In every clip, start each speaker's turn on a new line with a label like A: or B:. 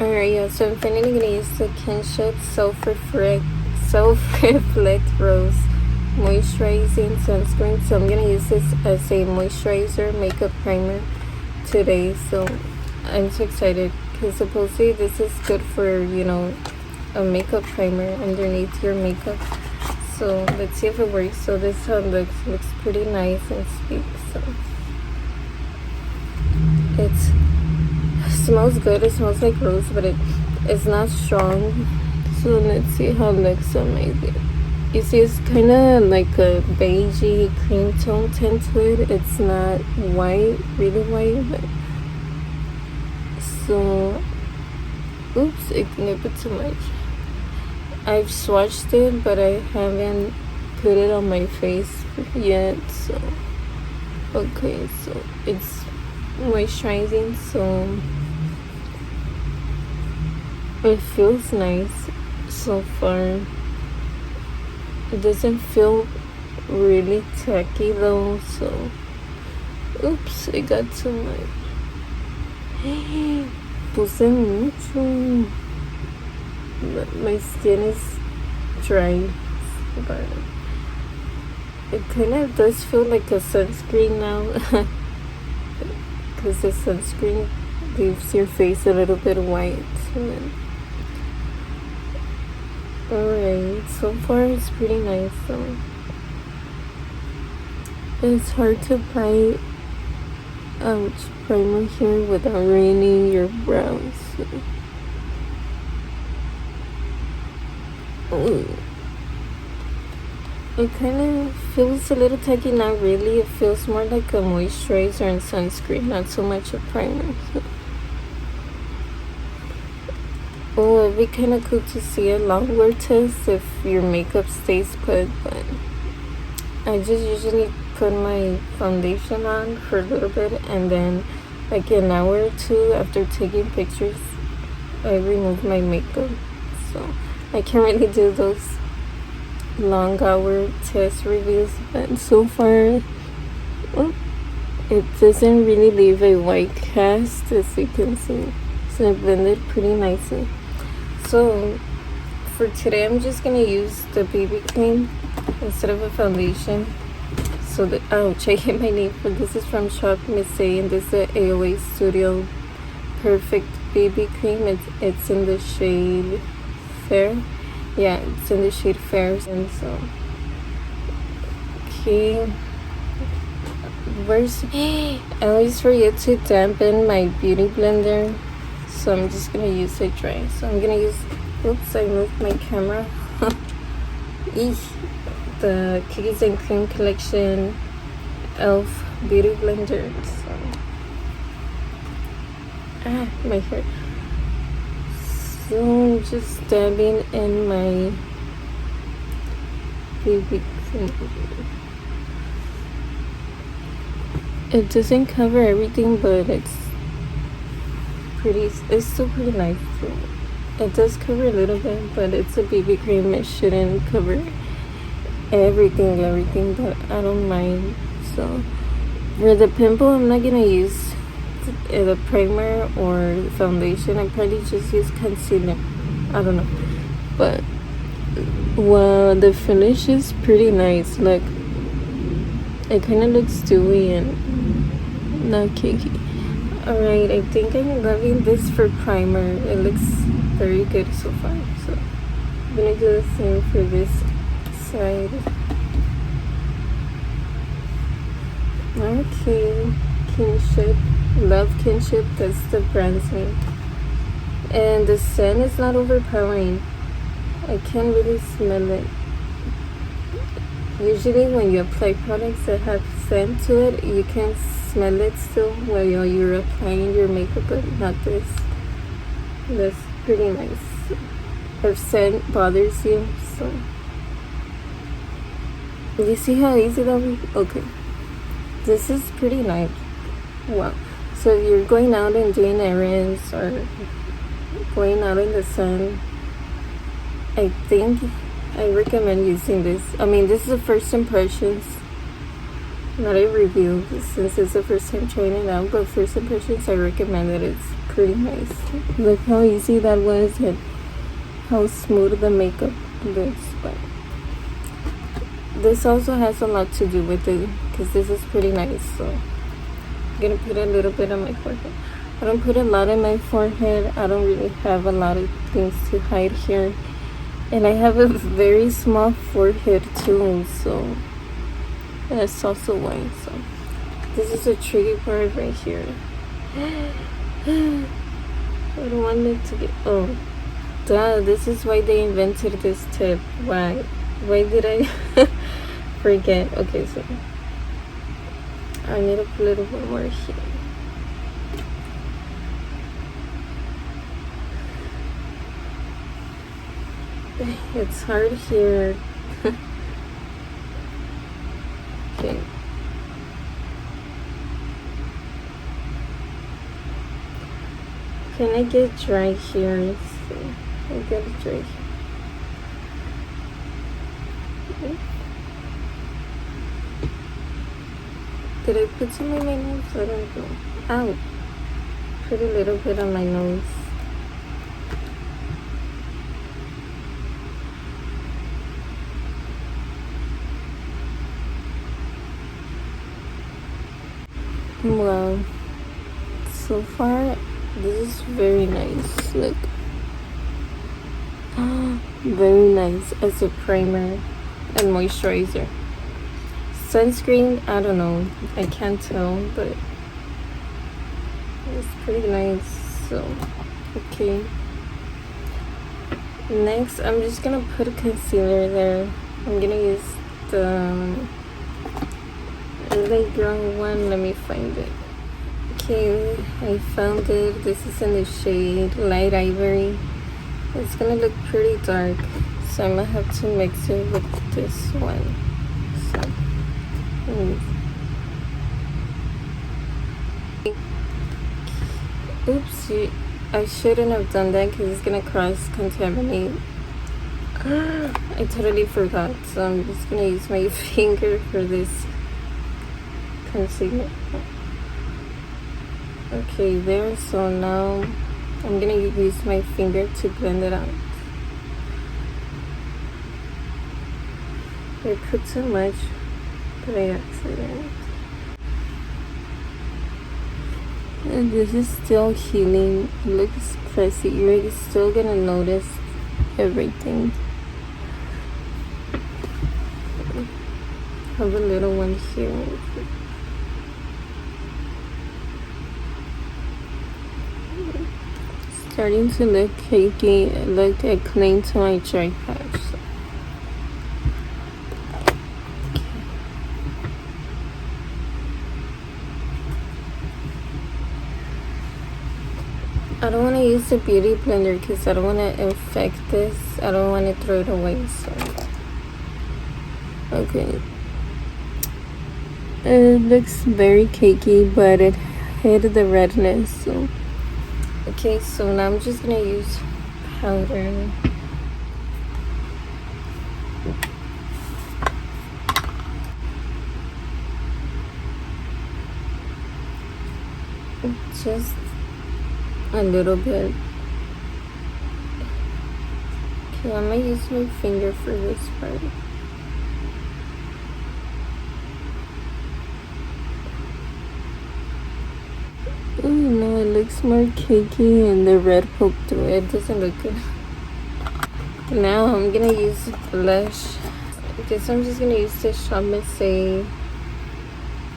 A: Alright, yeah, so I'm finally gonna use the Kinship Self-Reflect Rose Moisturizing Sunscreen. So I'm gonna use this as a moisturizer makeup primer today. So I'm so excited because supposedly this is good for, you know, a makeup primer underneath your makeup. So let's see if it works. So this is how it looks pretty nice and sleek. So it smells good. It smells like rose, but it's not strong. So let's see how it looks on my lip. You see, it's kind of like a beigey cream tone tint to it. It's not white, really white, but so oops, I think I put too much. I've swatched it, but I haven't put it on my face yet. So okay, so it's moisturizing, so it feels nice so far. It doesn't feel really tacky though, so oops, I got too much. Puse mucho. My skin is dry, but it kind of does feel like a sunscreen now. Because the sunscreen leaves your face a little bit white. Alright, so far it's pretty nice. So it's hard to apply primer here without ruining your brows. So. It kind of feels a little tacky, not really. It feels more like a moisturizer and sunscreen, not so much a primer. So. Oh, it'd be kind of cool to see a long wear test if your makeup stays put, but I just usually put my foundation on for a little bit, and then like an hour or two after taking pictures, I remove my makeup. So I can't really do those long hour test reviews, but so far it doesn't really leave a white cast, as you can see. So I blended pretty nicely. So for today I'm just gonna use the BB cream instead of a foundation. So ouch, I hit my name, but this is from Shop Miss A, and this is the AOA Studio Perfect BB cream. It's in the shade Fair. Yeah, it's in the shade Fair. And so okay, where's I always forget to dampen my beauty blender, so I'm just gonna use it dry. So I'm gonna use, oops, I moved my camera. The Cookies and Cream Collection Elf Beauty Blender. So my hair. So I'm just dabbing in my BB cream. It doesn't cover everything, but it's still pretty nice too. It does cover a little bit, but it's a BB cream. It shouldn't cover everything, but I don't mind. So for the pimple, I'm not gonna use the primer or the foundation. I probably just use concealer. I don't know, but well, the finish is pretty nice. Look, it kind of looks dewy and not cakey. Alright, I think I'm loving this for primer. It looks very good so far. So I'm gonna do the same for this side. Okay, Kinship, LoveKinship, that's the brand's name. And the scent is not overpowering. I can't really smell it. Usually when you apply products that have scent to it, you can smell it still while you're applying your makeup, but not this. That's pretty nice. If scent bothers you, so you see how easy that was? Okay, this is pretty nice. Wow. So if you're going out and doing errands or going out in the sun, I think I recommend using this. I mean, this is the first impressions. not a review since it's the first time trying it out, but first impressions, I recommend it. It's pretty nice. Look how easy that was and how smooth the makeup looks. But this also has a lot to do with it because this is pretty nice. So I'm gonna put a little bit on my forehead. I don't put a lot on my forehead. I don't really have a lot of things to hide here, and I have a very small forehead too, so that's also why. So this is a tricky part right here. I don't want it to get, oh duh, this is why they invented this tip. Why did I forget? Okay, so I need to put a little bit more here. It's hard here. Okay. Can I get dry here? Let's see. I get it dry here. Okay. Did I put some on my nose? I don't know. Ow. Put a little bit on my nose. Wow. So far, this is very nice. Look. Very nice as a primer and moisturizer. Sunscreen, I don't know. I can't tell, but it's pretty nice. So, okay. Next, I'm just gonna put a concealer there. I'm gonna use the light brown one. Let me find it. Okay, I found it. This is in the shade Light Ivory. It's gonna look pretty dark, so I'm gonna have to mix it with this one. So, oops, I shouldn't have done that because it's gonna cross-contaminate. I totally forgot, so I'm just gonna use my finger for this concealer. Okay, there. So now I'm gonna use my finger to blend it out. I put too much, but I accidentally. And this is still healing. It looks pressy. You're still gonna notice everything. Have a little one here. Starting to look cakey, look clean to my dry patch. So. I don't want to use the beauty blender because I don't want to infect this. I don't want to throw it away. So, okay. It looks very cakey, but it hid the redness. So. Okay, so now I'm just gonna use powder. Just a little bit. Okay, I'm gonna use my finger for this part. Oh no, it looks more cakey and the red poked through it. It doesn't look good. Now I'm gonna use blush. I guess I'm just gonna use the Shop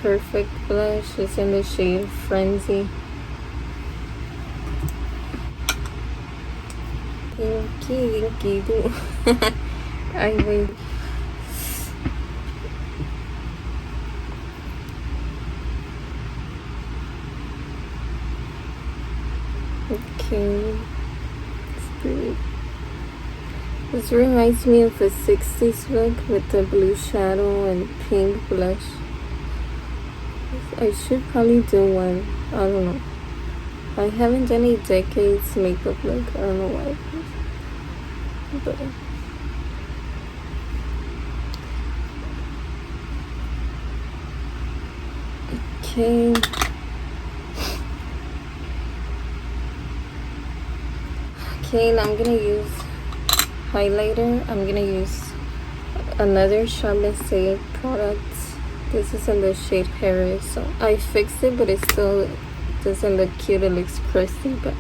A: Perfect blush. It's in the shade Frenzy. Thank you. I wait. Okay, it's pretty. This reminds me of a 60s look with the blue shadow and pink blush. I should probably do one. I don't know. I haven't done a decades makeup look. I don't know why. But Okay. Okay, now I'm gonna use highlighter. I'm gonna use another Charlotte product. This is in the shade Harris. So I fixed it, but it still doesn't look cute. It looks crusty, but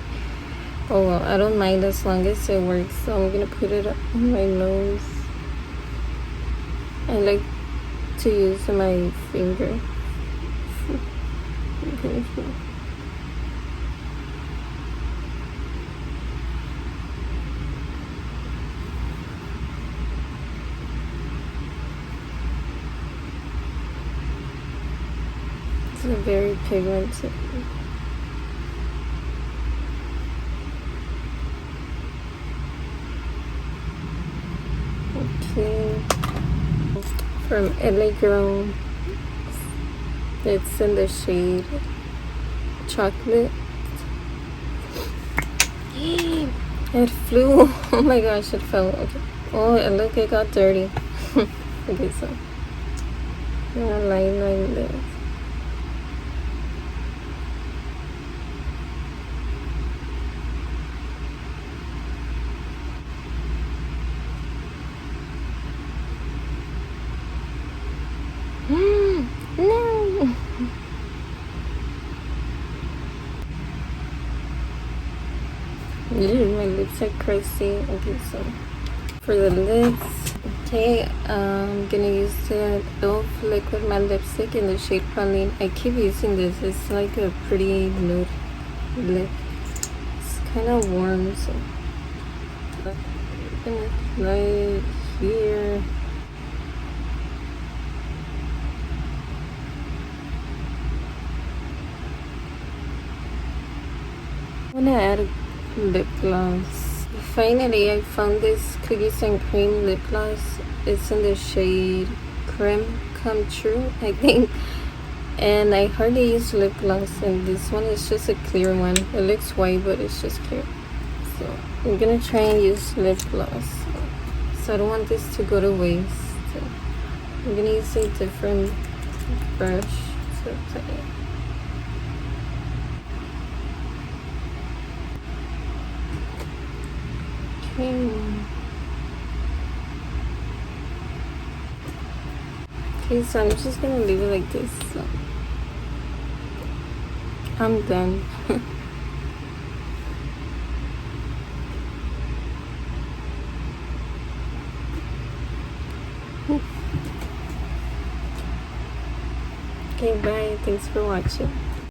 A: oh well, I don't mind as long as it works. So I'm gonna put it on my nose. I like to use my finger. Okay. It's a very pigmented. Okay. From LA Girl. It's in the shade Chocolate. It flew. Oh my gosh, it fell. Okay. Oh, and look, it got dirty. Okay, so I'm gonna line this. No. Ew, my lips are crusty. Okay, so for the lips, okay, I'm gonna use the Dove Liquid Matte Lipstick in the shade Praline. I keep using this. It's like a pretty nude lip. It's kind of warm, so right here. I'm gonna add lip gloss. Finally, I found this Cookies and Cream lip gloss. It's in the shade Creme Come True, I think. And I hardly use lip gloss, and this one is just a clear one. It looks white, but it's just clear. So I'm gonna try and use lip gloss. So I don't want this to go to waste. So I'm gonna use a different brush to apply it. Okay, so I'm just gonna leave it like this. So I'm done. Okay, bye. Thanks for watching.